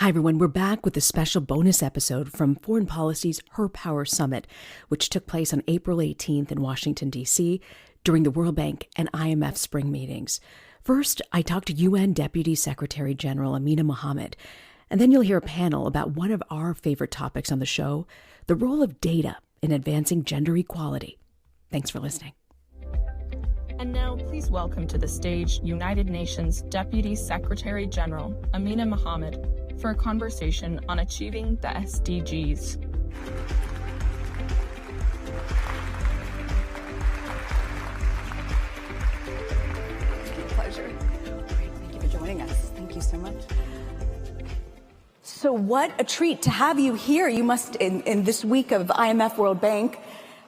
Hi, everyone. We're back with a special bonus episode from Foreign Policy's Her Power Summit, which took place on April 18th in Washington, D.C., during the World Bank and IMF spring meetings. First, I talked to UN Deputy Secretary General Amina Mohammed, and then you'll hear a panel about one of our favorite topics on the show, the role of data in advancing gender equality. Thanks for listening. And now, please welcome to the stage United Nations Deputy Secretary General Amina Mohammed for a conversation on achieving the SDGs. Pleasure. Great. Thank you for joining us. Thank you so much. So what a treat to have you here. You must, in this week of IMF World Bank,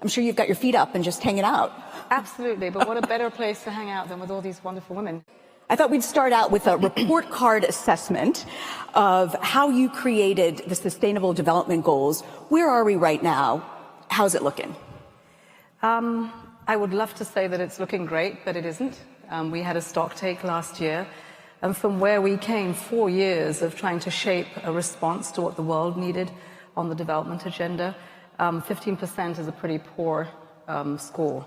I'm sure you've got your feet up and just hanging out. Absolutely, but what a better place to hang out than with all these wonderful women. I thought we'd start out with a report card assessment of how you created the Sustainable Development Goals. Where are we right now? How's it looking? I would love to say that it's looking great, but it isn't. We had a stock take last year, and from where we came, 4 years of trying to shape a response to what the world needed on the development agenda, 15% is a pretty poor score.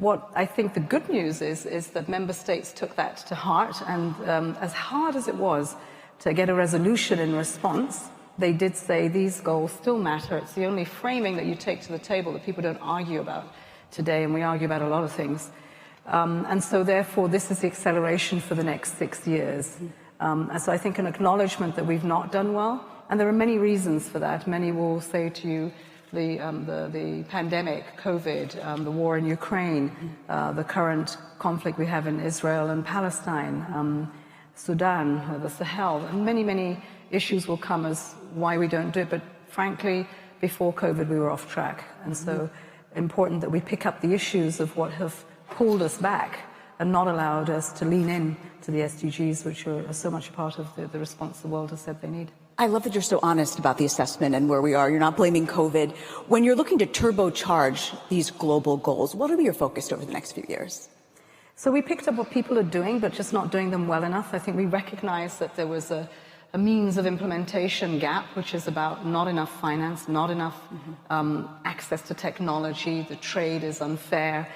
What I think the good news is that member states took that to heart, and as hard as it was to get a resolution in response, they did say these goals still matter. It's the only framing that you take to the table that people don't argue about today, and we argue about a lot of things. And so therefore, this is the acceleration for the next 6 years. And so I think an acknowledgement that we've not done well, and there are many reasons for that. Many will say to you, the pandemic, COVID, the war in Ukraine, the current conflict we have in Israel and Palestine, Sudan, the Sahel, and many issues will come as why we don't do it. But frankly, before COVID, we were off track. And so important that we pick up the issues of what have pulled us back and not allowed us to lean in to the SDGs, which are so much a part of the response the world has said they need. I love that you're so honest about the assessment and where we are. You're not blaming COVID. When you're looking to turbocharge these global goals, what will be your focus over the next few years? So we picked up what people are doing, but just not doing them well enough. I think we recognized that there was a means of implementation gap, which is about not enough finance, not enough access to technology, the trade is unfair,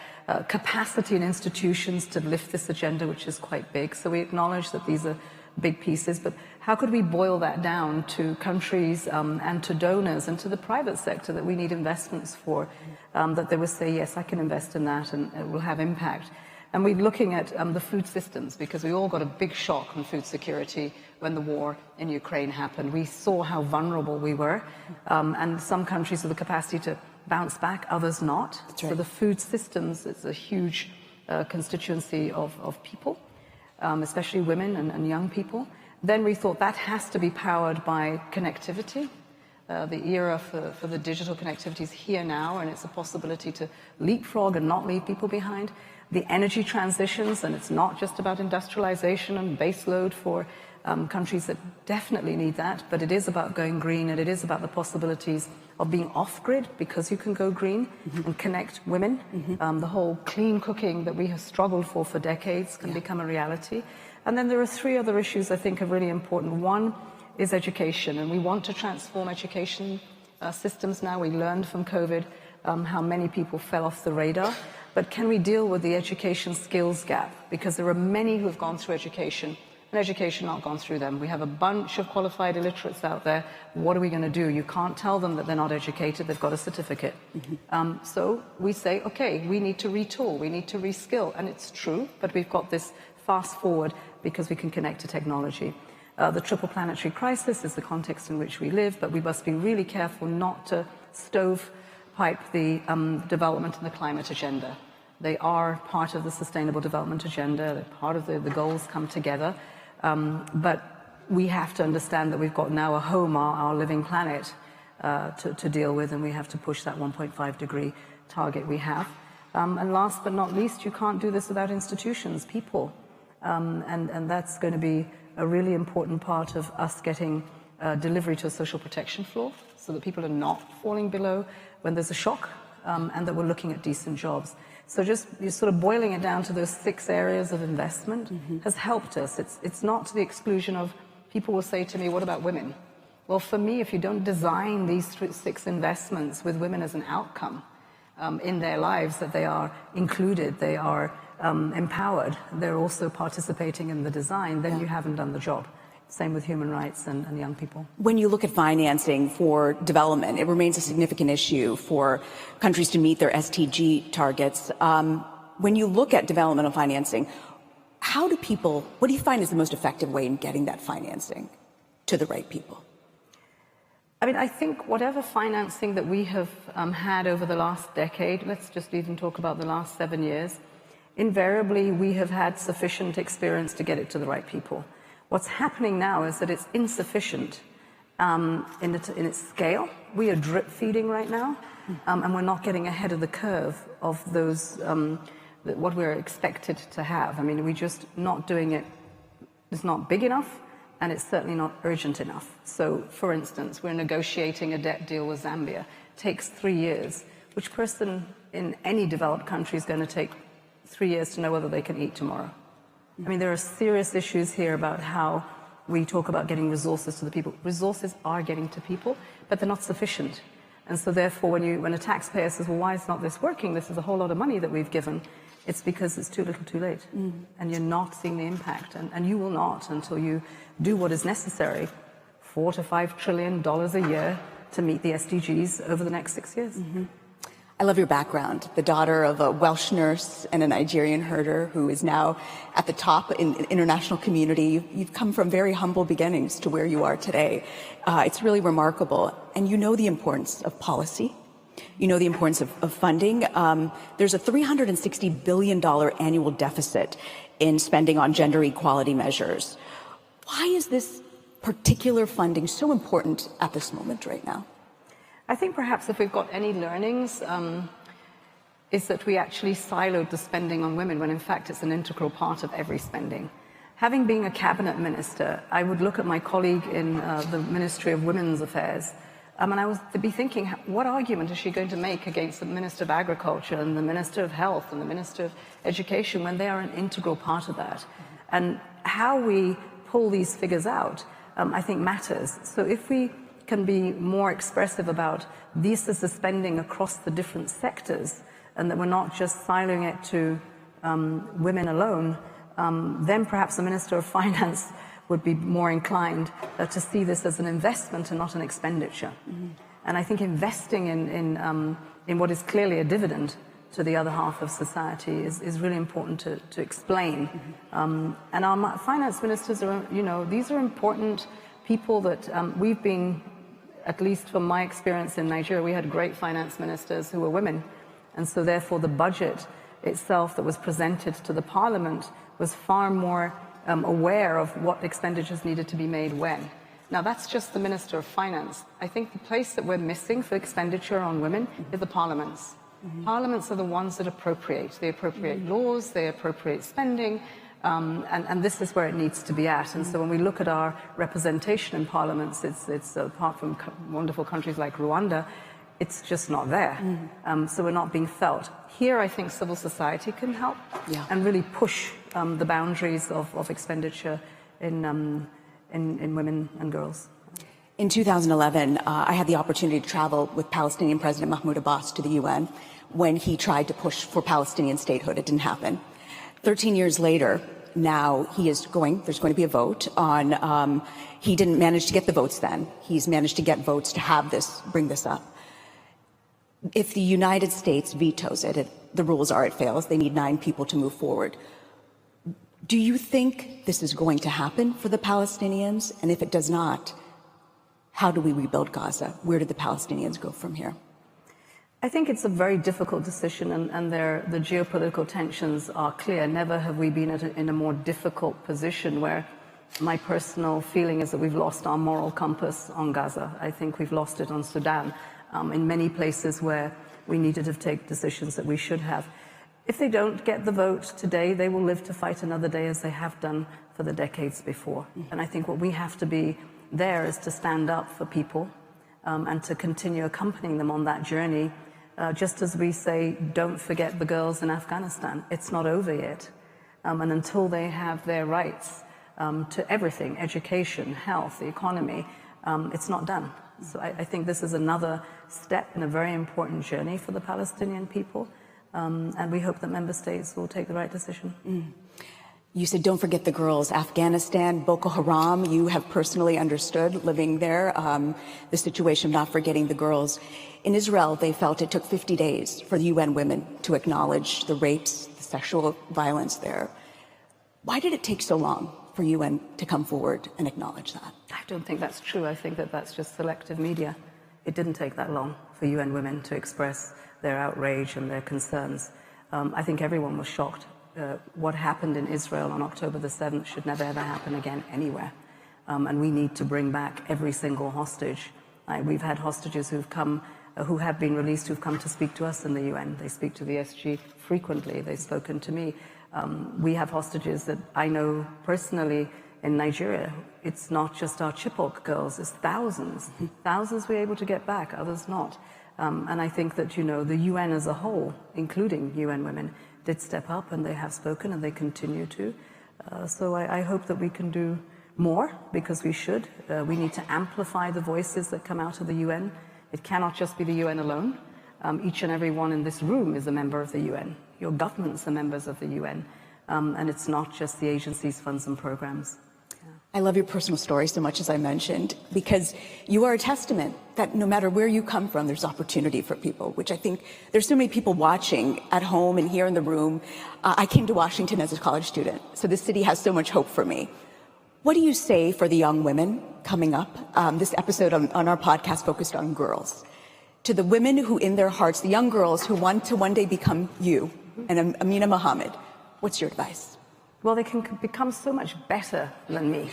capacity in institutions to lift this agenda, which is quite big. So we acknowledge that these are big pieces, but how could we boil that down to countries and to donors and to the private sector that we need investments for, that they would say, yes, I can invest in that and it will have impact. And we're looking at the food systems, because we all got a big shock on food security when the war in Ukraine happened. We saw how vulnerable we were, and some countries have the capacity to bounce back, others not. That's right. So the food systems is a huge constituency of people, especially women and young people. Then we thought that has to be powered by connectivity. The era for the digital connectivity is here now, and it's a possibility to leapfrog and not leave people behind. The energy transitions, and it's not just about industrialization and baseload for countries that definitely need that, but it is about going green, and it is about the possibilities of being off-grid, because you can go green and connect women. The whole clean cooking that we have struggled for decades can become a reality. And then there are 3 other issues I think are really important. One is education, and we want to transform education systems now. We learned from COVID how many people fell off the radar, but can we deal with the education skills gap? Because there are many who have gone through education and education not gone through them. We have a bunch of qualified illiterates out there. What are we going to do? You can't tell them that they're not educated, they've got a certificate. So we say, okay, we need to retool, we need to reskill, and it's true, but we've got this fast forward because we can connect to technology. The triple planetary crisis is the context in which we live, but we must be really careful not to stovepipe the development and the climate agenda. They are part of the Sustainable Development Agenda, they're part of the goals come together, but we have to understand that we've got now a home, our living planet, to deal with, and we have to push that 1.5 degree target we have. And last but not least, you can't do this without institutions, people. And that's going to be a really important part of us getting delivery to a social protection floor, so that people are not falling below when there's a shock, and that we're looking at decent jobs. So just you're sort of boiling it down to those 6 areas of investment has helped us. It's not to the exclusion of people will say to me, what about women? Well, for me, if you don't design these 6 investments with women as an outcome in their lives, that they are included, they are empowered, they're also participating in the design, then you haven't done the job. Same with human rights and young people. When you look at financing for development, it remains a significant issue for countries to meet their SDG targets. When you look at developmental financing, what do you find is the most effective way in getting that financing to the right people? I mean, I think whatever financing that we have had over the last decade, let's just even talk about the last 7 years, invariably we have had sufficient experience to get it to the right people. What's happening now is that it's insufficient in its scale. We are drip feeding right now, and we're not getting ahead of the curve of those, what we're expected to have. I mean, we're just not doing it. It's not big enough, and it's certainly not urgent enough. So, for instance, we're negotiating a debt deal with Zambia. It takes 3 years. Which person in any developed country is going to take 3 years to know whether they can eat tomorrow? I mean, there are serious issues here about how we talk about getting resources to the people. Resources are getting to people, but they're not sufficient. And so therefore, when a taxpayer says, well, why is not this working? This is a whole lot of money that we've given. It's because it's too little too late. And you're not seeing the impact. And you will not until you do what is necessary, $4 to $5 trillion a year to meet the SDGs over the next 6 years. I love your background, the daughter of a Welsh nurse and a Nigerian herder who is now at the top in the international community. You've come from very humble beginnings to where you are today. It's really remarkable. And you know the importance of policy. You know the importance of funding. There's a $360 billion annual deficit in spending on gender equality measures. Why is this particular funding so important at this moment right now? I think perhaps if we've got any learnings, is that we actually siloed the spending on women when in fact it's an integral part of every spending. Having been a cabinet minister, I would look at my colleague in the Ministry of Women's Affairs, and I was to be thinking, what argument is she going to make against the Minister of Agriculture and the Minister of Health and the Minister of Education when they are an integral part of that? And how we pull these figures out, I think matters. So if we can be more expressive about this is the spending across the different sectors and that we're not just siloing it to women alone, then perhaps the Minister of Finance would be more inclined to see this as an investment and not an expenditure. And I think investing in what is clearly a dividend to the other half of society is really important to explain. And our finance ministers are, these are important people that we've been, at least from my experience in Nigeria, we had great finance ministers who were women. And so therefore the budget itself that was presented to the parliament was far more aware of what expenditures needed to be made when. Now that's just the Minister of Finance. I think the place that we're missing for expenditure on women is the parliaments. Parliaments are the ones that appropriate. They appropriate laws, they appropriate spending, and this is where it needs to be at. And so when we look at our representation in parliaments, it's apart from wonderful countries like Rwanda, it's just not there. So we're not being felt. Here, I think civil society can help and really push the boundaries of expenditure in women and girls. In 2011, I had the opportunity to travel with Palestinian President Mahmoud Abbas to the UN when he tried to push for Palestinian statehood. It didn't happen. 13 years later, now there's going to be a vote on, he didn't manage to get the votes then. He's managed to get votes to bring this up. If the United States vetoes it, the rules are it fails. They need 9 people to move forward. Do you think this is going to happen for the Palestinians? And if it does not, how do we rebuild Gaza? Where do the Palestinians go from here? I think it's a very difficult decision, and the geopolitical tensions are clear. Never have we been in a more difficult position where my personal feeling is that we've lost our moral compass on Gaza. I think we've lost it on Sudan, in many places where we needed to take decisions that we should have. If they don't get the vote today, they will live to fight another day as they have done for the decades before. And I think what we have to be there is to stand up for people and to continue accompanying them on that journey. Just as we say, don't forget the girls in Afghanistan. It's not over yet. And until they have their rights, to everything, education, health, the economy, it's not done. So I think this is another step in a very important journey for the Palestinian people, and we hope that member states will take the right decision. You said, don't forget the girls. Afghanistan, Boko Haram, you have personally understood living there, the situation of not forgetting the girls. In Israel, they felt it took 50 days for the UN women to acknowledge the rapes, the sexual violence there. Why did it take so long for UN to come forward and acknowledge that? I don't think that's true. I think that that's just selective media. It didn't take that long for UN women to express their outrage and their concerns. I think everyone was shocked. What happened in Israel on October the 7th should never ever happen again anywhere. And we need to bring back every single hostage. We've had hostages who've come, who have been released, who've come to speak to us in the UN. They speak to the SG frequently. They've spoken to me. We have hostages that I know personally in Nigeria. It's not just our Chibok girls, it's thousands. Thousands we're able to get back, others not. And I think that, the UN as a whole, including UN women, did step up, and they have spoken, and they continue to. So I hope that we can do more, because we should. We need to amplify the voices that come out of the UN. It cannot just be the UN alone. Each and every one in this room is a member of the UN. Your governments are members of the UN. And it's not just the agency's funds and programs. I love your personal story so much, as I mentioned, because you are a testament that no matter where you come from, there's opportunity for people, which I think there's so many people watching at home and here in the room. I came to Washington as a college student, so this city has so much hope for me. What do you say for the young women coming up? This episode on our podcast focused on girls. To the women who in their hearts, the young girls who want to one day become you and Amina Mohammed, what's your advice? Well, they can become so much better than me.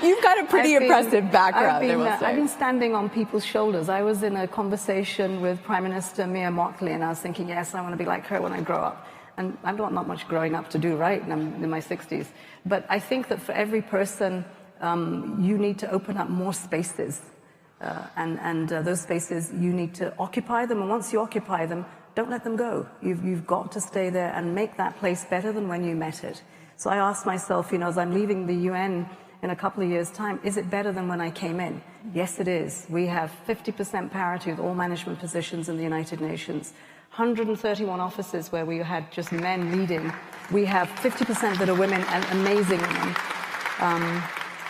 You've got a pretty impressive background, I will say. I've been standing on people's shoulders. I was in a conversation with Prime Minister Mia Mottley, and I was thinking, yes, I want to be like her when I grow up. And I've got not much growing up to do, right? And I'm in my 60s. But I think that for every person, you need to open up more spaces. And those spaces, you need to occupy them. And once you occupy them, don't let them go. You've got to stay there and make that place better than when you met it. So I asked myself, as I'm leaving the UN in a couple of years' time, is it better than when I came in? Yes, it is. We have 50% parity with all management positions in the United Nations. 131 offices where we had just men leading. We have 50% that are women, and amazing women.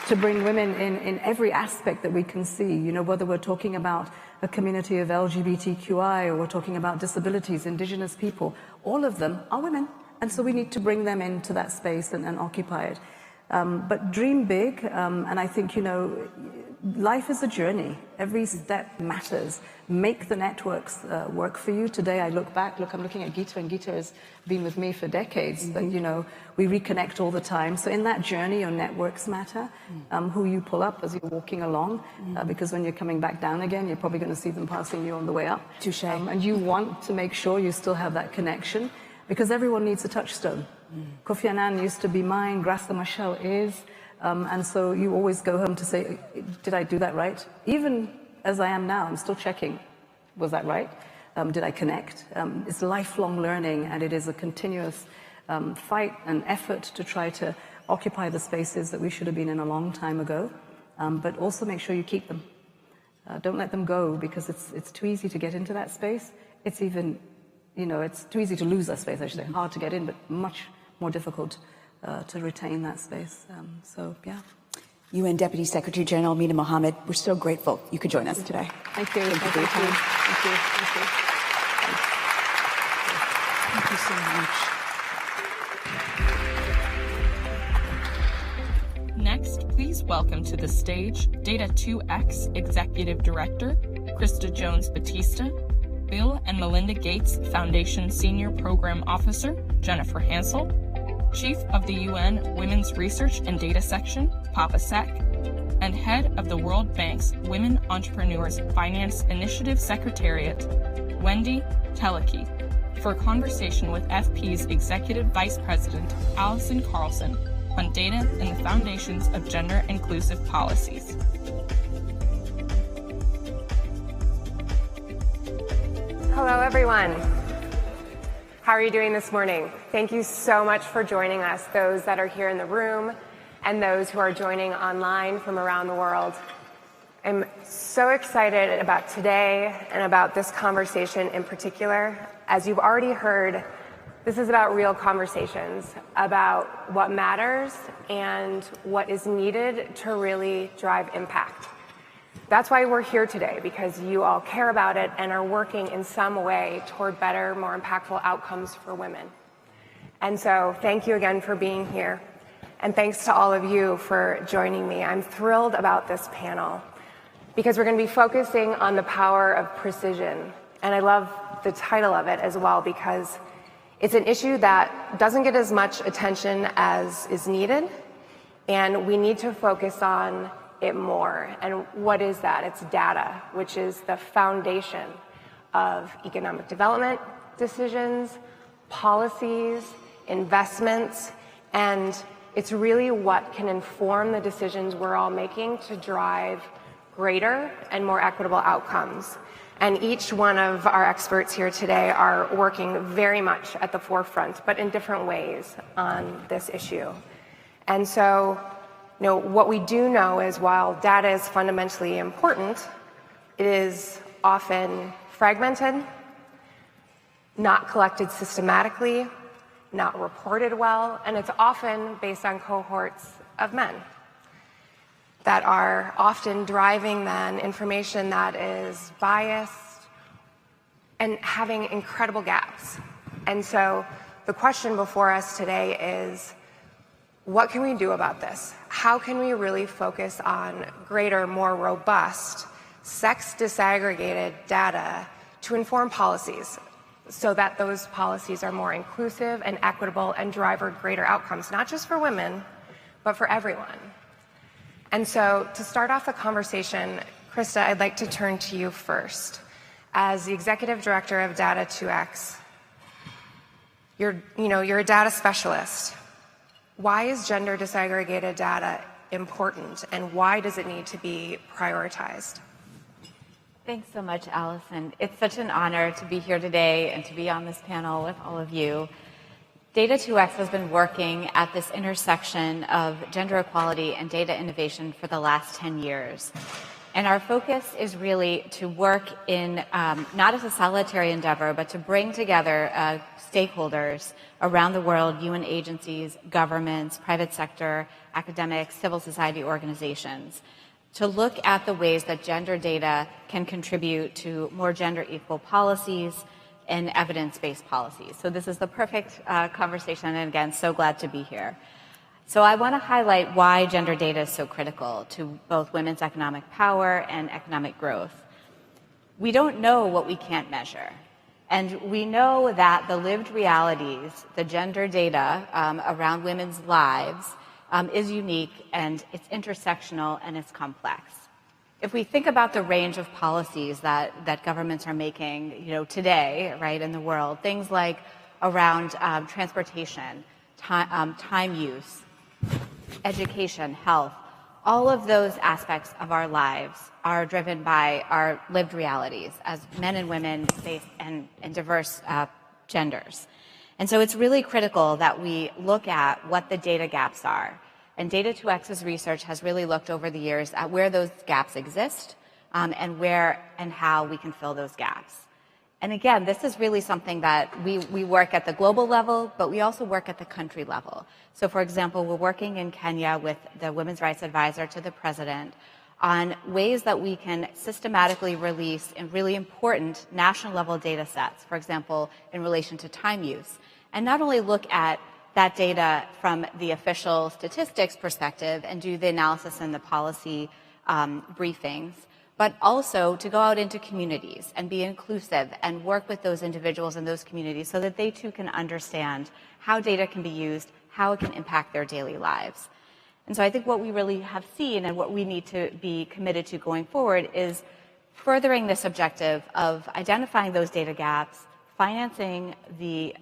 To bring women in every aspect that we can see, whether we're talking about a community of LGBTQI or we're talking about disabilities, indigenous people, all of them are women. And so we need to bring them into that space and occupy it. But dream big, and I think, life is a journey. Every step matters. Make the networks work for you. Today I look back, I'm looking at Geeta, and Geeta has been with me for decades, but we reconnect all the time. So in that journey, your networks matter, who you pull up as you're walking along, because when you're coming back down again, you're probably going to see them passing you on the way up. Touché. And you want to make sure you still have that connection, because everyone needs a touchstone. Kofi Annan used to be mine, Graça Machel is, and so you always go home to say, did I do that right? Even as I am now, I'm still checking, was that right? Did I connect? It's lifelong learning, and it is a continuous fight and effort to try to occupy the spaces that we should have been in a long time ago, but also make sure you keep them. Don't let them go, because it's too easy to get into that space. It's even, it's too easy to lose that space, I should say. Hard to get in, but much more difficult to retain that space. So, yeah. UN Deputy Secretary General Amina Mohammed, we're so grateful you could join us today. Thank you. Thank you. Thank you. Thank you so much. Next, please welcome to the stage Data 2X Executive Director, Krista Jones-Batista, Bill and Melinda Gates Foundation Senior Program Officer, Jennifer Hansel, Chief of the UN Women's Research and Data Section, Papa Sek, and Head of the World Bank's Women Entrepreneurs Finance Initiative Secretariat, Wendy Teleke, for a conversation with FP's Executive Vice President, Allison Carlson, on data and the foundations of gender-inclusive policies. Hello, everyone. How are you doing this morning? Thank you so much for joining us, those that are here in the room and those who are joining online from around the world. I'm so excited about today and about this conversation in particular. As you've already heard, this is about real conversations, about what matters and what is needed to really drive impact. That's why we're here today, because you all care about it and are working in some way toward better, more impactful outcomes for women. And so thank you again for being here. And thanks to all of you for joining me. I'm thrilled about this panel because we're going to be focusing on the power of precision. And I love the title of it as well, because it's an issue that doesn't get as much attention as is needed. And we need to focus on it more. And what is that? It's data, which is the foundation of economic development decisions, policies, investments, and it's really what can inform the decisions we're all making to drive greater and more equitable outcomes. And each one of our experts here today are working very much at the forefront, but in different ways on this issue. And so, what we do know is while data is fundamentally important, it is often fragmented, not collected systematically, not reported well, and it's often based on cohorts of men that are often driving then information that is biased and having incredible gaps. And so the question before us today is, what can we do about this? How can we really focus on greater, more robust, sex disaggregated data to inform policies so that those policies are more inclusive and equitable and drive greater outcomes, not just for women, but for everyone? And so to start off the conversation, Krista, I'd like to turn to you first. As the Executive Director of Data 2X, you're a data specialist. Why is gender disaggregated data important, and why does it need to be prioritized? Thanks so much, Allison. It's such an honor to be here today and to be on this panel with all of you. Data 2X has been working at this intersection of gender equality and data innovation for the last 10 years. And our focus is really to work in, not as a solitary endeavor, but to bring together stakeholders around the world, UN agencies, governments, private sector, academics, civil society organizations, to look at the ways that gender data can contribute to more gender equal policies and evidence-based policies. So this is the perfect conversation, and again, so glad to be here. So I want to highlight why gender data is so critical to both women's economic power and economic growth. We don't know what we can't measure. And we know that the lived realities, the gender data around women's lives is unique, and it's intersectional, and it's complex. If we think about the range of policies that governments are making, today, right, in the world, things like around transportation, time use, education, health, all of those aspects of our lives are driven by our lived realities as men and women face and diverse genders. And so it's really critical that we look at what the data gaps are. And Data 2X's research has really looked over the years at where those gaps exist and where and how we can fill those gaps. And again, this is really something that we work at the global level, but we also work at the country level. So for example, we're working in Kenya with the Women's Rights Advisor to the President on ways that we can systematically release in really important national level data sets, for example, in relation to time use. And not only look at that data from the official statistics perspective and do the analysis and the policy briefings, but also to go out into communities and be inclusive and work with those individuals in those communities so that they too can understand how data can be used, how it can impact their daily lives. And so I think what we really have seen and what we need to be committed to going forward is furthering this objective of identifying those data gaps, financing the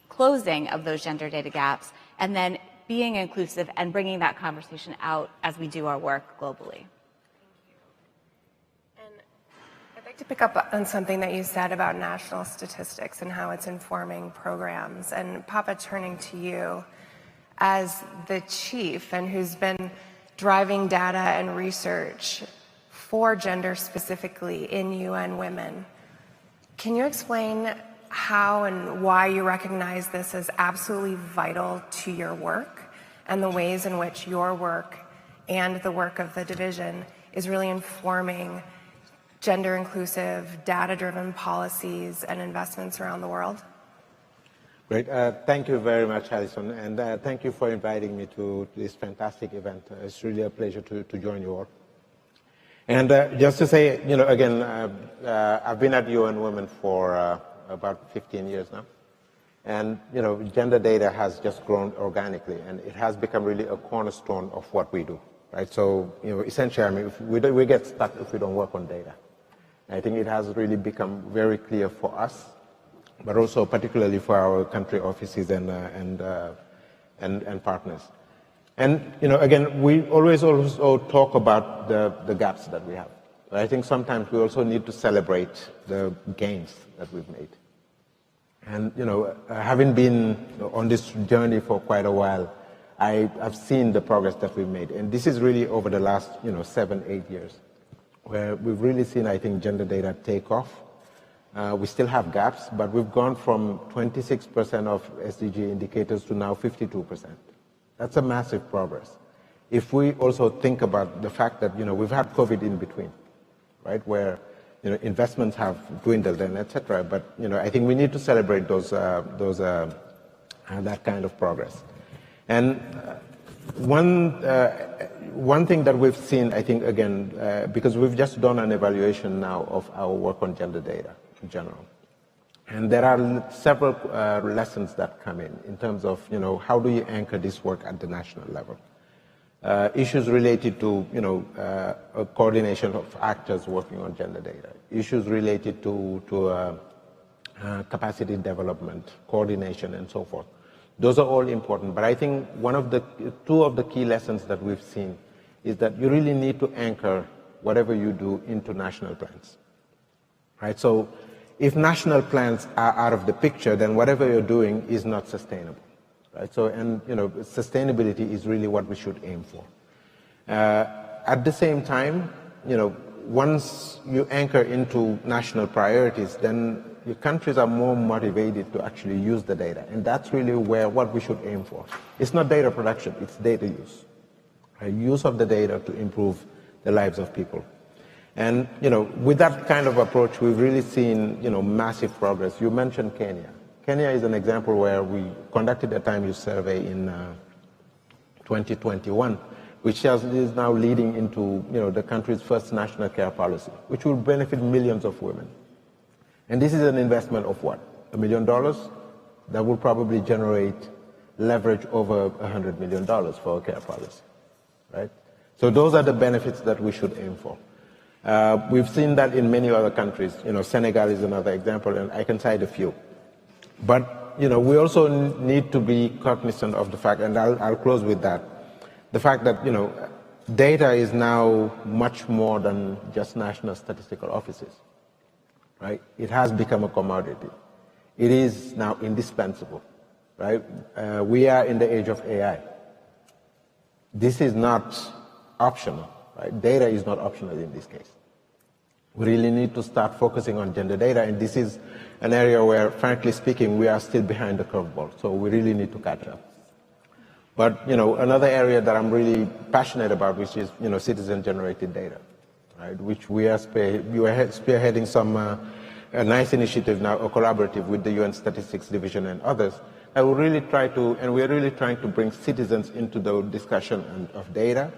closing of those gender data gaps, and then being inclusive and bringing that conversation out as we do our work globally. I'd like to pick up on something that you said about national statistics and how it's informing programs. And Papa, turning to you, as the chief and who's been driving data and research for gender specifically in UN Women, can you explain how and why you recognize this as absolutely vital to your work and the ways in which your work and the work of the division is really informing gender-inclusive, data-driven policies and investments around the world? Great. Thank you very much, Alison, and thank you for inviting me to this fantastic event. It's really a pleasure to join you all. And just to say, again, I've been at UN Women for about 15 years now. And, gender data has just grown organically, and it has become really a cornerstone of what we do, right? So, essentially, I mean, we get stuck if we don't work on data. I think it has really become very clear for us, but also particularly for our country offices and partners. And, again, we always also talk about the gaps that we have. But I think sometimes we also need to celebrate the gains that we've made. And, having been on this journey for quite a while, I've seen the progress that we've made. And this is really over the last, 7-8 years, where we've really seen, I think, gender data take off. We still have gaps, but we've gone from 26% of SDG indicators to now 52%. That's a massive progress. If we also think about the fact that, we've had COVID in between, right, where investments have dwindled and et cetera. But I think we need to celebrate that kind of progress. And one thing that we've seen, I think, again, because we've just done an evaluation now of our work on gender data in general, and there are several lessons that come in terms of how do you anchor this work at the national level. Issues related to a coordination of actors working on gender data, issues related to capacity development, coordination, and so forth. Those are all important, but I think two of the key lessons that we've seen is that you really need to anchor whatever you do into national plans, right? So if national plans are out of the picture, then whatever you're doing is not sustainable. Right? So, and sustainability is really what we should aim for. At the same time, once you anchor into national priorities, then your countries are more motivated to actually use the data, and that's really what we should aim for. It's not data production; it's data use. Right? Use of the data to improve the lives of people. And with that kind of approach, we've really seen massive progress. You mentioned Kenya. Kenya is an example where we conducted a time-use survey in 2021, which is now leading into the country's first national care policy, which will benefit millions of women. And this is an investment of what? $1 million? That will probably generate leverage over $100 million for a care policy, right? So those are the benefits that we should aim for. We've seen that in many other countries. Senegal is another example, and I can cite a few. But we also need to be cognizant of the fact, and I'll close with that, the fact that data is now much more than just national statistical offices, right? It has become a commodity. It is now indispensable, right? We are in the age of AI. This is not optional, right? Data is not optional in this case. We really need to start focusing on gender data, and this is an area where, frankly speaking, we are still behind the curveball, so we really need to catch up. But, another area that I'm really passionate about, which is, citizen-generated data, right, which we are spearheading some a nice initiative now, a collaborative with the UN Statistics Division and others, and we're really trying to bring citizens into the discussion of data,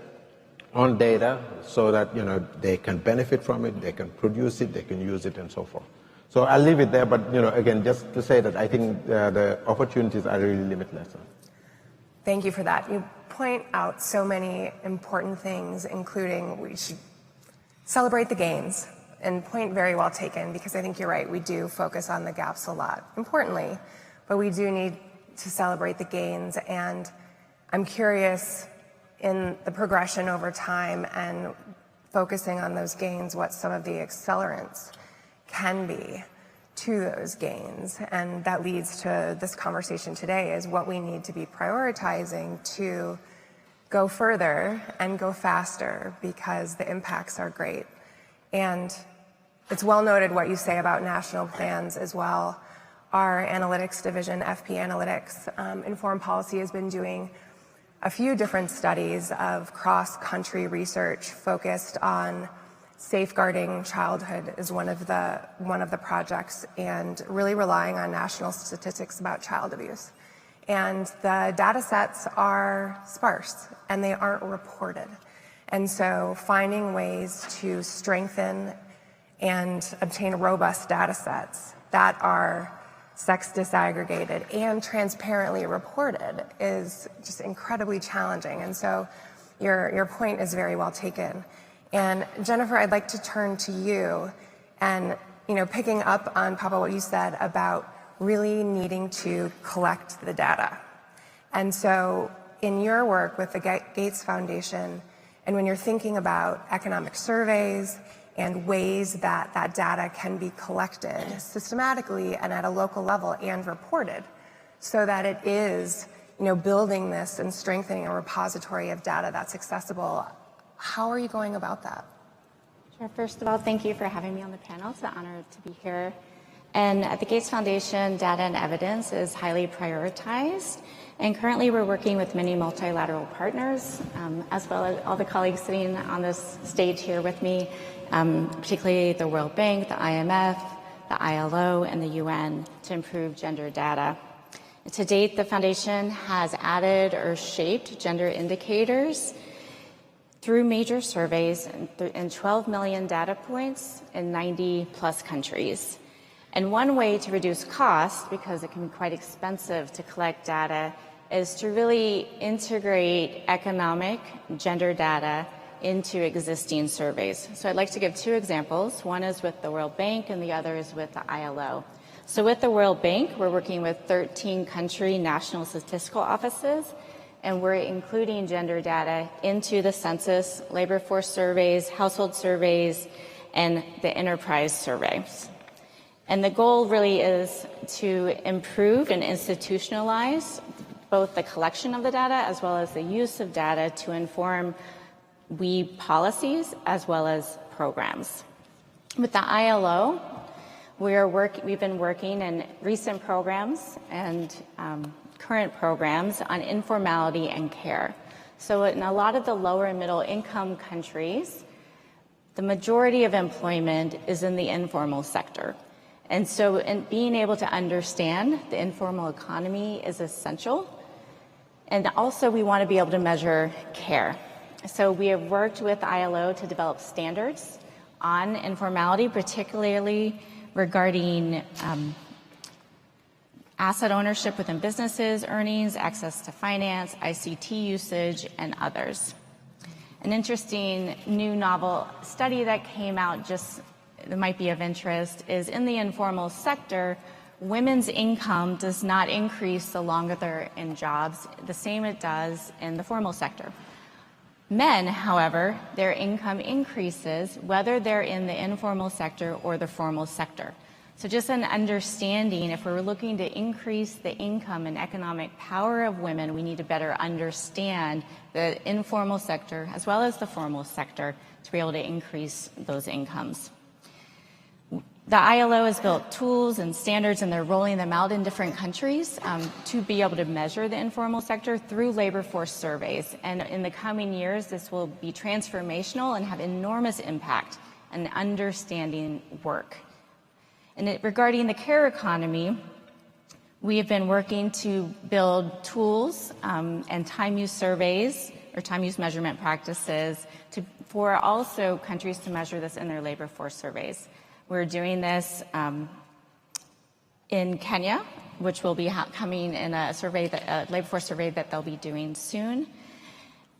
on data, so that they can benefit from it, they can produce it, they can use it, and so forth. So I'll leave it there, but again, just to say that I think the opportunities are really limitless. Thank you for that. You point out so many important things, including we should celebrate the gains, and point very well taken, because I think you're right, we do focus on the gaps a lot, importantly, but we do need to celebrate the gains, and I'm curious, in the progression over time and focusing on those gains, what some of the accelerants can be to those gains. And that leads to this conversation today, is what we need to be prioritizing to go further and go faster, because the impacts are great. And it's well noted what you say about national plans as well. Our analytics division, FP Analytics, Informed Policy, has been doing a few different studies of cross-country research focused on safeguarding childhood is one of the projects, and really relying on national statistics about child abuse. And the data sets are sparse and they aren't reported. And so finding ways to strengthen and obtain robust data sets that are sex disaggregated and transparently reported is just incredibly challenging. And so your point is very well taken. And Jennifer, I'd like to turn to you, and picking up on, Papa, what you said about really needing to collect the data. And so in your work with the Gates Foundation, and when you're thinking about economic surveys and ways that that data can be collected systematically and at a local level and reported, so that it is building this and strengthening a repository of data that's accessible, how are you going about that? Sure. First of all, thank you for having me on the panel. It's an honor to be here. And at the Gates Foundation, data and evidence is highly prioritized. And currently we're working with many multilateral partners, as well as all the colleagues sitting on this stage here with me, particularly the World Bank, the IMF, the ILO, and the UN, to improve gender data. To date, the Foundation has added or shaped gender indicators through major surveys and 12 million data points in 90 plus countries. And one way to reduce costs, because it can be quite expensive to collect data, is to really integrate economic gender data into existing surveys. So I'd like to give two examples. One is with the World Bank and the other is with the ILO. So with the World Bank, we're working with 13 country national statistical offices, and we're including gender data into the census, labor force surveys, household surveys, and the enterprise surveys. And the goal really is to improve and institutionalize both the collection of the data as well as the use of data to inform policies as well as programs. With the ILO, we've been working in recent programs and current programs on informality and care. So in a lot of the lower and middle income countries, the majority of employment is in the informal sector. And so being able to understand the informal economy is essential. And also we want to be able to measure care. So we have worked with ILO to develop standards on informality, particularly regarding asset ownership within businesses, earnings, access to finance, ICT usage, and others. An interesting new novel study that came out that might be of interest is in the informal sector, women's income does not increase the longer they're in jobs, the same it does in the formal sector. Men, however, their income increases whether they're in the informal sector or the formal sector. So just an understanding, if we're looking to increase the income and economic power of women, we need to better understand the informal sector as well as the formal sector to be able to increase those incomes. The ILO has built tools and standards, and they're rolling them out in different countries to be able to measure the informal sector through labor force surveys. And in the coming years, this will be transformational and have enormous impact on understanding work. And regarding the care economy, we have been working to build tools and time use surveys or time use measurement practices for also countries to measure this in their labor force surveys. We're doing this in Kenya, which will be coming in a labor force survey that they'll be doing soon.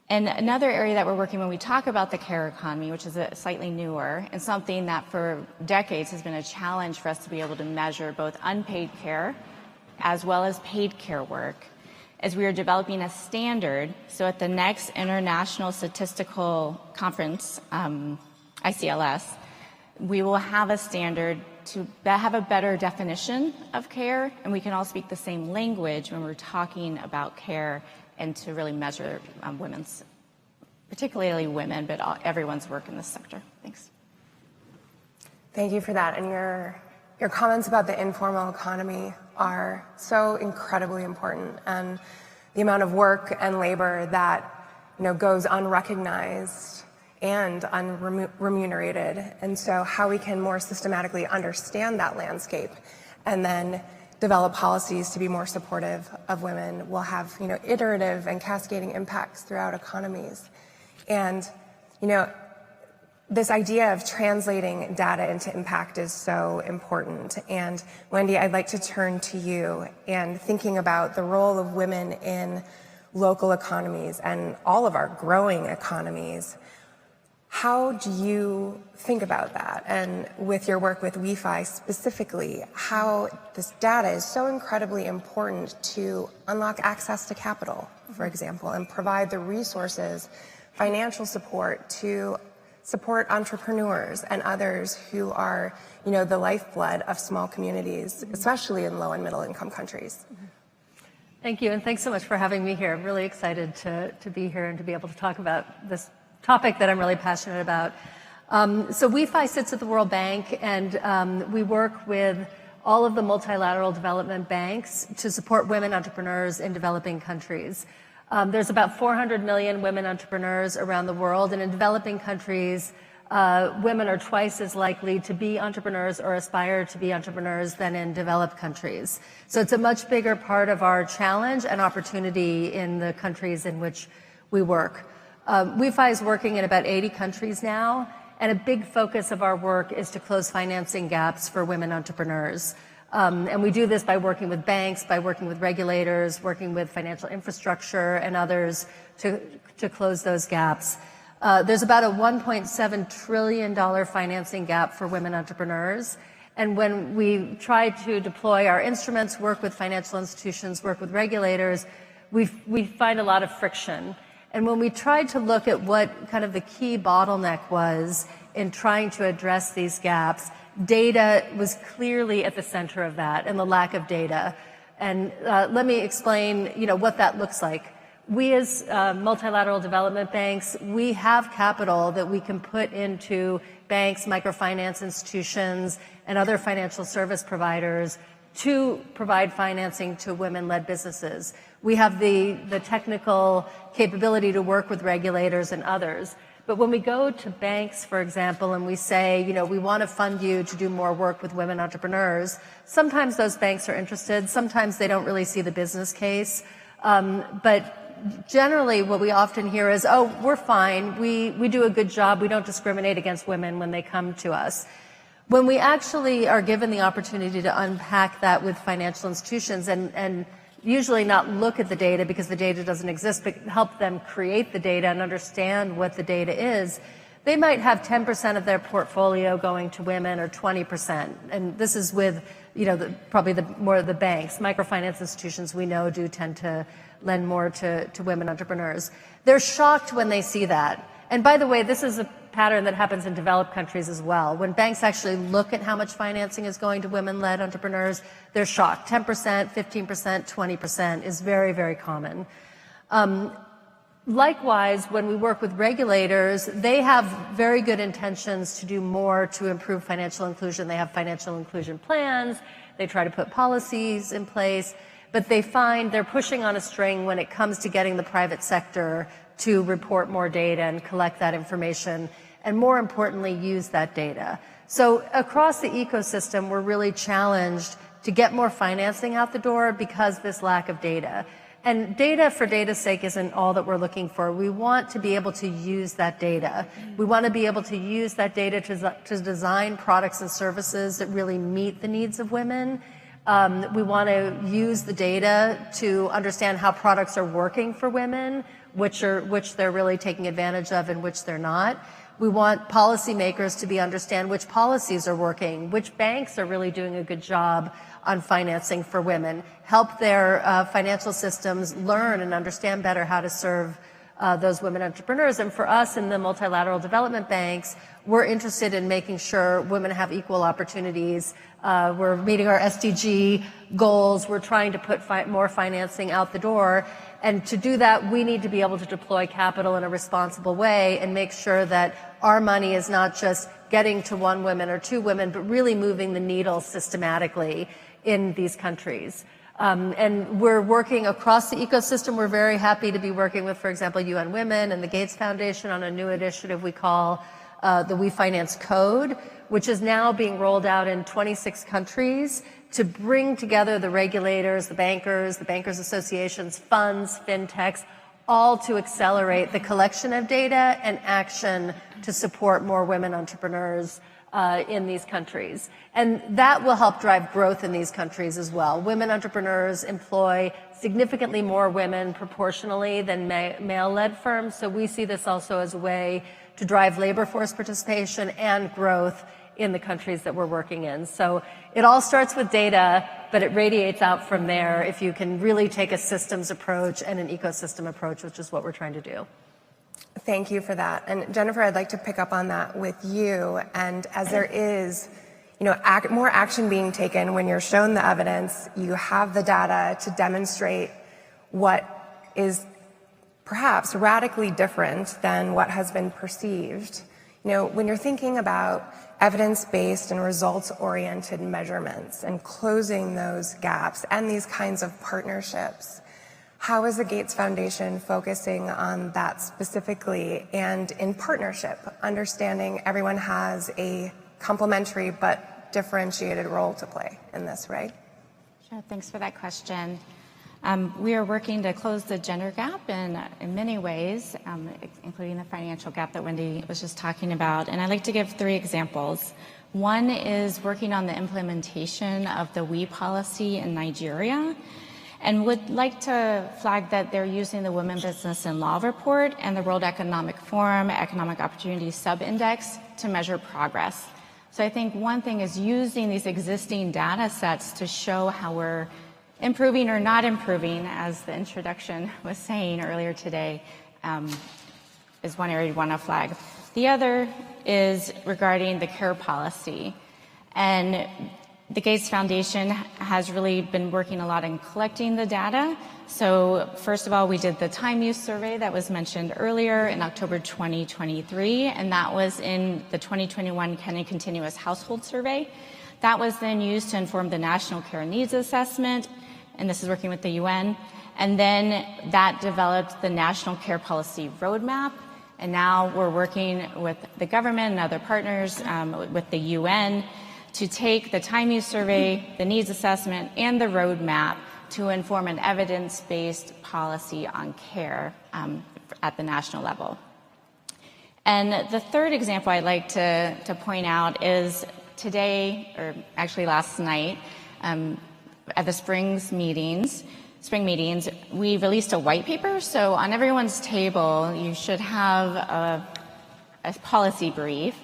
And another area that we're working when we talk about the care economy, which is slightly newer, and something that for decades has been a challenge for us to be able to measure both unpaid care as well as paid care work, as we are developing a standard. So at the next International Statistical Conference, ICLS, we will have a standard to have a better definition of care, and we can all speak the same language when we're talking about care and to really measure women's, particularly women, but everyone's work in this sector. Thanks. Thank you for that. And your comments about the informal economy are so incredibly important, and the amount of work and labor that goes unrecognized and unremunerated. And so how we can more systematically understand that landscape and then develop policies to be more supportive of women will have iterative and cascading impacts throughout economies. And this idea of translating data into impact is so important. And Wendy, I'd like to turn to you and thinking about the role of women in local economies and all of our growing economies. How do you think about that? And with your work with Wi-Fi specifically, how this data is so incredibly important to unlock access to capital, for example, and provide the resources, financial support to support entrepreneurs and others who are, the lifeblood of small communities, especially in low and middle income countries. Thank you, and thanks so much for having me here. I'm really excited to be here and to be able to talk about this topic that I'm really passionate about. So Wi-Fi sits at the World Bank, and we work with all of the multilateral development banks to support women entrepreneurs in developing countries. There's about 400 million women entrepreneurs around the world, and in developing countries, women are twice as likely to be entrepreneurs or aspire to be entrepreneurs than in developed countries. So it's a much bigger part of our challenge and opportunity in the countries in which we work. Wi-Fi is working in about 80 countries now, and a big focus of our work is to close financing gaps for women entrepreneurs. And we do this by working with banks, by working with regulators, working with financial infrastructure and others to close those gaps. There's about a $1.7 trillion financing gap for women entrepreneurs. And when we try to deploy our instruments, work with financial institutions, work with regulators, we find a lot of friction. And when we tried to look at what kind of the key bottleneck was in trying to address these gaps, data was clearly at the center of that, and the lack of data. And let me explain, what that looks like. We as multilateral development banks, we have capital that we can put into banks, microfinance institutions, and other financial service providers to provide financing to women-led businesses. We have the technical capability to work with regulators and others. But when we go to banks, for example, and we say, we want to fund you to do more work with women entrepreneurs, sometimes those banks are interested, sometimes they don't really see the business case. But generally what we often hear is, oh, we're fine, we do a good job, we don't discriminate against women when they come to us. When we actually are given the opportunity to unpack that with financial institutions and usually not look at the data because the data doesn't exist, but help them create the data and understand what the data is, they might have 10% of their portfolio going to women or 20%. And this is with, probably more of the banks. Microfinance institutions we know do tend to lend more to women entrepreneurs. They're shocked when they see that. And by the way, this is a pattern that happens in developed countries as well. When banks actually look at how much financing is going to women-led entrepreneurs, they're shocked. 10%, 15%, 20% is very, very common. Likewise, when we work with regulators, they have very good intentions to do more to improve financial inclusion. They have financial inclusion plans. They try to put policies in place. But they find they're pushing on a string when it comes to getting the private sector to report more data and collect that information, and more importantly, use that data. So across the ecosystem, we're really challenged to get more financing out the door because this lack of data. And data for data's sake isn't all that we're looking for. We want to be able to use that data. We want to be able to use that data to design products and services that really meet the needs of women. We want to use the data to understand how products are working for women, which they're really taking advantage of and which they're not. We want policymakers to understand which policies are working, which banks are really doing a good job on financing for women, help their financial systems learn and understand better how to serve those women entrepreneurs. And for us in the multilateral development banks, we're interested in making sure women have equal opportunities. We're meeting our SDG goals. We're trying to put more financing out the door. And to do that, we need to be able to deploy capital in a responsible way and make sure that our money is not just getting to one woman or two women, but really moving the needle systematically in these countries. And we're working across the ecosystem. We're very happy to be working with, for example, UN Women and the Gates Foundation on a new initiative we call the We Finance Code, which is now being rolled out in 26 countries to bring together the regulators, the bankers associations, funds, fintechs, all to accelerate the collection of data and action to support more women entrepreneurs in these countries. And that will help drive growth in these countries as well. Women entrepreneurs employ significantly more women proportionally than male-led firms, so we see this also as a way to drive labor force participation and growth in the countries that we're working in. So it all starts with data, but it radiates out from there if you can really take a systems approach and an ecosystem approach, which is what we're trying to do. Thank you for that. And Jennifer, I'd like to pick up on that with you. And as there is, more action being taken when you're shown the evidence, you have the data to demonstrate what is perhaps radically different than what has been perceived. When you're thinking about evidence-based and results-oriented measurements and closing those gaps and these kinds of partnerships, how is the Gates Foundation focusing on that specifically and in partnership, understanding everyone has a complementary but differentiated role to play in this, right? Sure, thanks for that question. We are working to close the gender gap in many ways, including the financial gap that Wendy was just talking about. And I'd like to give 3 examples. One is working on the implementation of the WE policy in Nigeria, and would like to flag that they're using the Women, Business, and Law report and the World Economic Forum Economic Opportunity Sub-Index to measure progress. So I think one thing is using these existing data sets to show how we're improving or not improving, as the introduction was saying earlier today, is one area you want to flag. The other is regarding the care policy. And the Gates Foundation has really been working a lot in collecting the data. So first of all, we did the time use survey that was mentioned earlier in October 2023, and that was in the 2021 Kenya Continuous Household Survey. That was then used to inform the National Care Needs Assessment, and this is working with the UN. And then that developed the National Care Policy Roadmap. And now we're working with the government and other partners, with the UN, to take the time use survey, the needs assessment, and the roadmap to inform an evidence-based policy on care at the national level. And the third example I'd like to point out is today, or actually last night, at the spring meetings, we released a white paper. So on everyone's table, you should have a policy brief.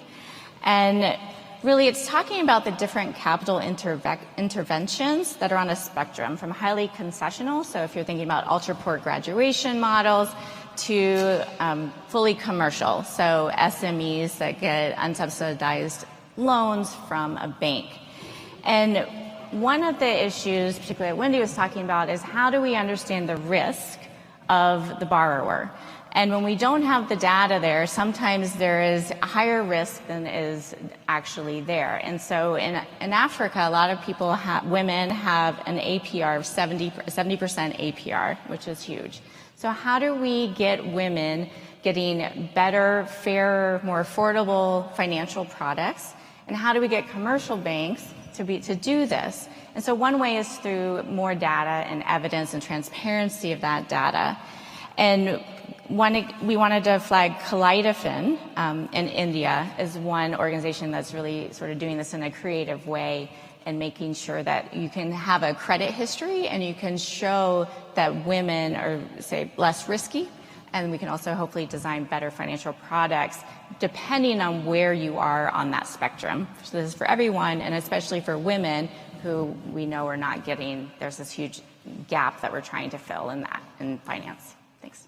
And really, it's talking about the different capital interventions that are on a spectrum, from highly concessional, so if you're thinking about ultra-poor graduation models, to fully commercial, so SMEs that get unsubsidized loans from a bank. And one of the issues, particularly Wendy was talking about, is how do we understand the risk of the borrower? And when we don't have the data there, sometimes there is a higher risk than is actually there. And so in Africa, a lot of people, women have an APR of 70% APR, which is huge. So how do we get women getting better, fairer, more affordable financial products? And how do we get commercial banks to do this? And so one way is through more data and evidence and transparency of that data. And we wanted to flag Kaleidofin in India as one organization that's really sort of doing this in a creative way and making sure that you can have a credit history and you can show that women are, say, less risky. And we can also hopefully design better financial products depending on where you are on that spectrum. So this is for everyone, and especially for women who we know are not there's this huge gap that we're trying to fill in finance. Thanks.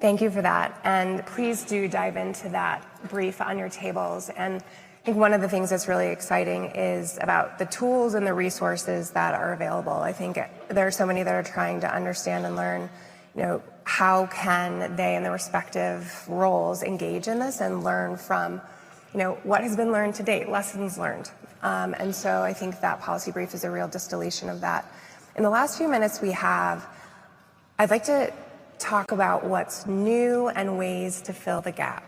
Thank you for that. And please do dive into that brief on your tables. And I think one of the things that's really exciting is about the tools and the resources that are available. I think there are so many that are trying to understand and learn, how can they in their respective roles engage in this and learn from, what has been learned to date, lessons learned. And so I think that policy brief is a real distillation of that. In the last few minutes we have, I'd like to talk about what's new and ways to fill the gap.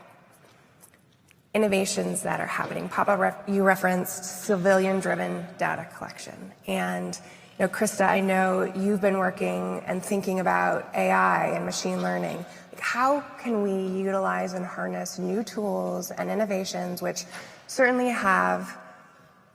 Innovations that are happening. Papa, you referenced civilian-driven data collection. And Krista, I know you've been working and thinking about AI and machine learning. How can we utilize and harness new tools and innovations, which certainly have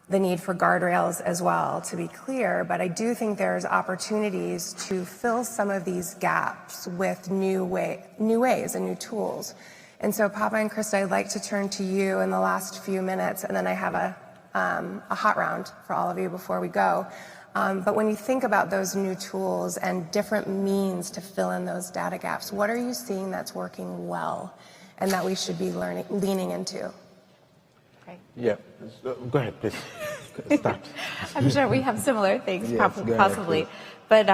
the need for guardrails as well, to be clear, but I do think there's opportunities to fill some of these gaps with new ways and new tools. And so, Papa and Krista, I'd like to turn to you in the last few minutes, and then I have a hot round for all of you before we go. But when you think about those new tools and different means to fill in those data gaps, what are you seeing that's working well and that we should be leaning into? Yeah, go ahead, please. Start. I'm sure we have similar things, Yes, possibly. But,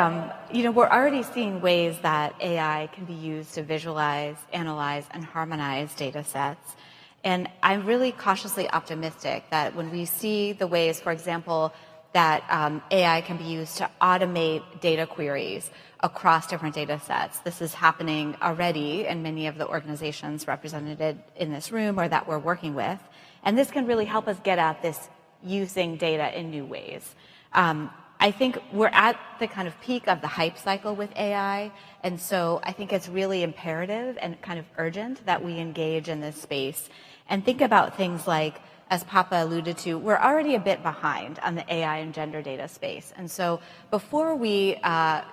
we're already seeing ways that AI can be used to visualize, analyze, and harmonize data sets. And I'm really cautiously optimistic that when we see the ways, for example, that AI can be used to automate data queries across different data sets. This is happening already in many of the organizations represented in this room or that we're working with. And this can really help us get at this using data in new ways. I think we're at the kind of peak of the hype cycle with AI, and so I think it's really imperative and kind of urgent that we engage in this space and think about things like, as Papa alluded to, we're already a bit behind on the AI and gender data space. And so before we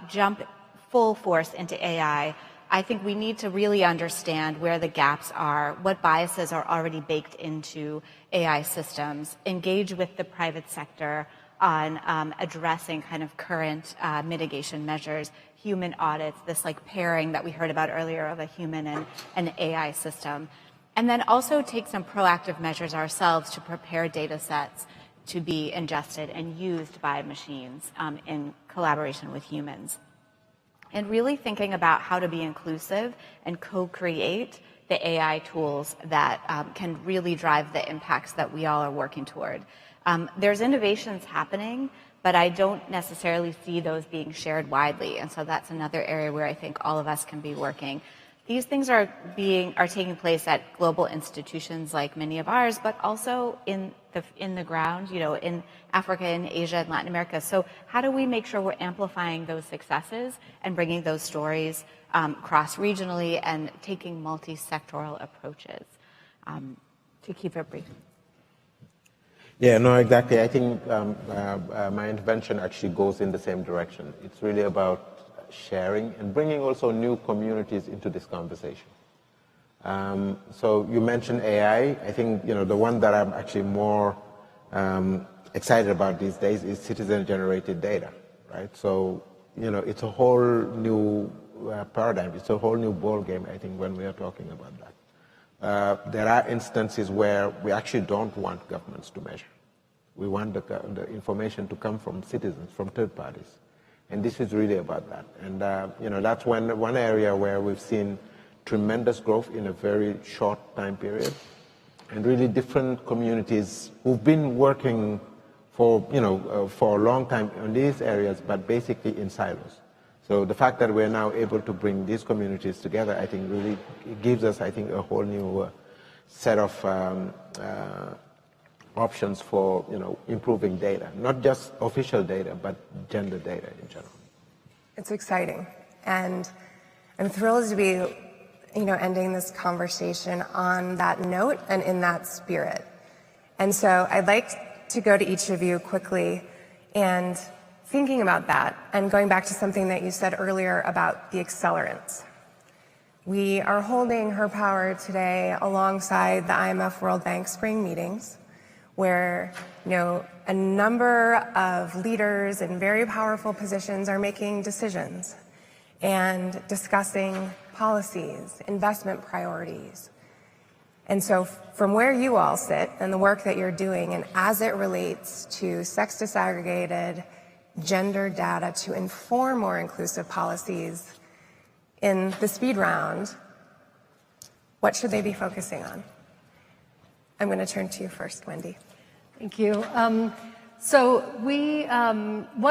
jump full force into AI, I think we need to really understand where the gaps are, what biases are already baked into AI systems, engage with the private sector on addressing kind of current mitigation measures, human audits, this like pairing that we heard about earlier of a human and an AI system. And then also take some proactive measures ourselves to prepare data sets to be ingested and used by machines in collaboration with humans. And really thinking about how to be inclusive and co-create the AI tools that can really drive the impacts that we all are working toward. There's innovations happening, but I don't necessarily see those being shared widely. And so that's another area where I think all of us can be working. These things are taking place at global institutions like many of ours, but also in the ground, in Africa and Asia and Latin America. So how do we make sure we're amplifying those successes and bringing those stories cross-regionally and taking multi-sectoral approaches? To keep it brief. Yeah, no, exactly. I think my intervention actually goes in the same direction. It's really about sharing and bringing also new communities into this conversation. So you mentioned AI. I think the one that I'm actually more excited about these days is citizen-generated data, right? So it's a whole new paradigm. It's a whole new ball game, I think, when we are talking about that. There are instances where we actually don't want governments to measure. We want the information to come from citizens, from third parties. And this is really about that. And, that's one area where we've seen tremendous growth in a very short time period. And really different communities who've been working for a long time in these areas, but basically in silos. So the fact that we're now able to bring these communities together, I think really gives us, I think, a whole new set of options for improving data, not just official data, but gender data in general. It's exciting, and I'm thrilled to be ending this conversation on that note and in that spirit. And so I'd like to go to each of you quickly and thinking about that and going back to something that you said earlier about the accelerants. We are holding Her Power today alongside the IMF World Bank spring meetings, where a number of leaders in very powerful positions are making decisions and discussing policies, investment priorities. And so from where you all sit and the work that you're doing, and as it relates to sex disaggregated gender data to inform more inclusive policies in the speed round, what should they be focusing on? I'm going to turn to you first, Wendy. Thank you. One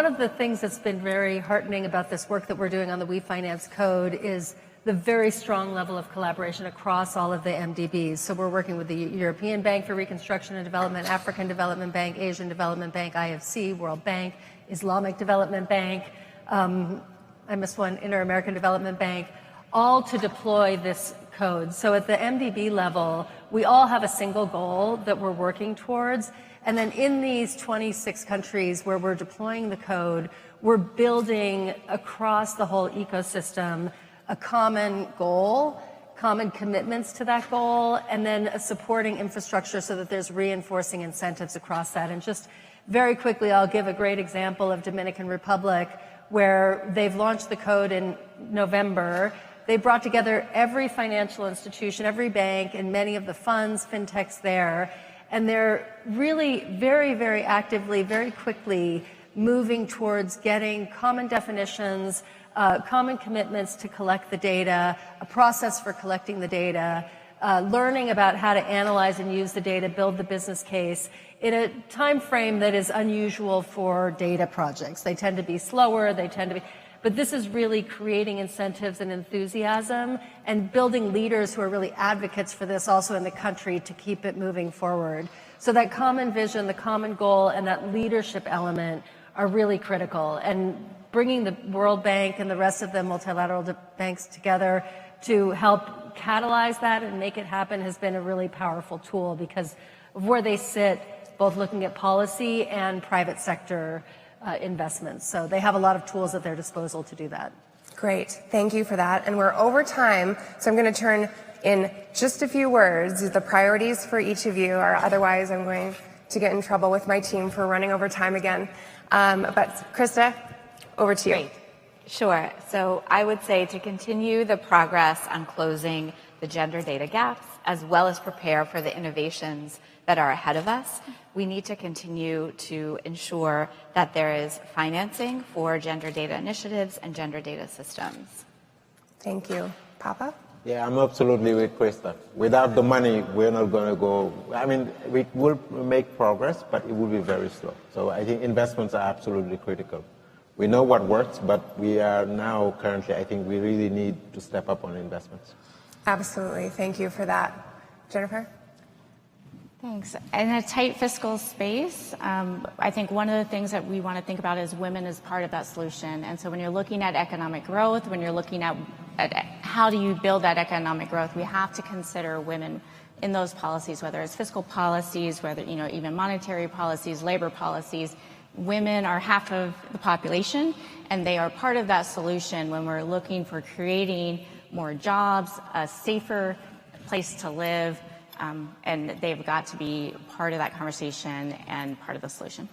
of the things that's been very heartening about this work that we're doing on the We Finance Code is the very strong level of collaboration across all of the MDBs. So we're working with the European Bank for Reconstruction and Development, African Development Bank, Asian Development Bank, IFC, World Bank, Islamic Development Bank, I missed one, Inter-American Development Bank, all to deploy this code. So at the MDB level, we all have a single goal that we're working towards. And then in these 26 countries where we're deploying the code, we're building across the whole ecosystem a common goal, common commitments to that goal, and then a supporting infrastructure so that there's reinforcing incentives across that. And just very quickly, I'll give a great example of Dominican Republic, where they've launched the code in November. They brought together every financial institution, every bank, and many of the funds, fintechs there. And they're really very, very actively, very quickly moving towards getting common definitions, common commitments to collect the data, a process for collecting the data, learning about how to analyze and use the data, build the business case in a time frame that is unusual for data projects. They tend to be slower, but this is really creating incentives and enthusiasm and building leaders who are really advocates for this also in the country to keep it moving forward. So that common vision, the common goal, and that leadership element are really critical. And bringing the World Bank and the rest of the multilateral banks together to help catalyze that and make it happen has been a really powerful tool because of where they sit, both looking at policy and private sector investments. So they have a lot of tools at their disposal to do that. Great, thank you for that. And we're over time, so I'm going to turn in just a few words the priorities for each of you, or otherwise I'm going to get in trouble with my team for running over time again. But Krista, over to you. Great. Sure. So I would say to continue the progress on closing the gender data gaps, as well as prepare for the innovations that are ahead of us, we need to continue to ensure that there is financing for gender data initiatives and gender data systems. Thank you. Papa? Yeah, I'm absolutely with Krista. Without the money, we're not going to go. I mean, we will make progress, but it will be very slow. So I think investments are absolutely critical. We know what works, but we are now currently, I think we really need to step up on investments. Absolutely. Thank you for that. Jennifer? Thanks. In a tight fiscal space, I think one of the things that we want to think about is women as part of that solution. And so when you're looking at economic growth, when you're looking at how do you build that economic growth, we have to consider women in those policies, whether it's fiscal policies, whether, even monetary policies, labor policies. Women are half of the population, and they are part of that solution when we're looking for creating more jobs, a safer place to live, and they've got to be part of that conversation and part of the solution.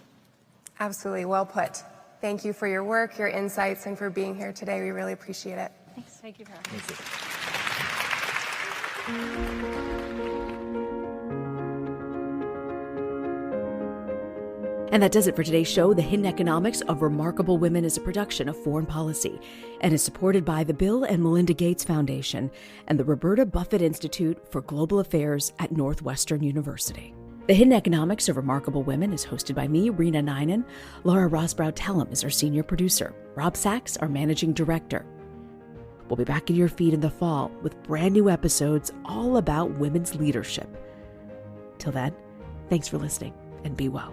Absolutely. Well put. Thank you for your work, your insights, and for being here today. We really appreciate it. Thanks. Thank you for having Thank you. And that does it for today's show. The Hidden Economics of Remarkable Women is a production of Foreign Policy and is supported by the Bill and Melinda Gates Foundation and the Roberta Buffett Institute for Global Affairs at Northwestern University. The Hidden Economics of Remarkable Women is hosted by me, Reena Ninan. Laura Rosbrow-Tellem is our senior producer. Rob Sachs, our managing director. We'll be back in your feed in the fall with brand new episodes all about women's leadership. Till then, thanks for listening and be well.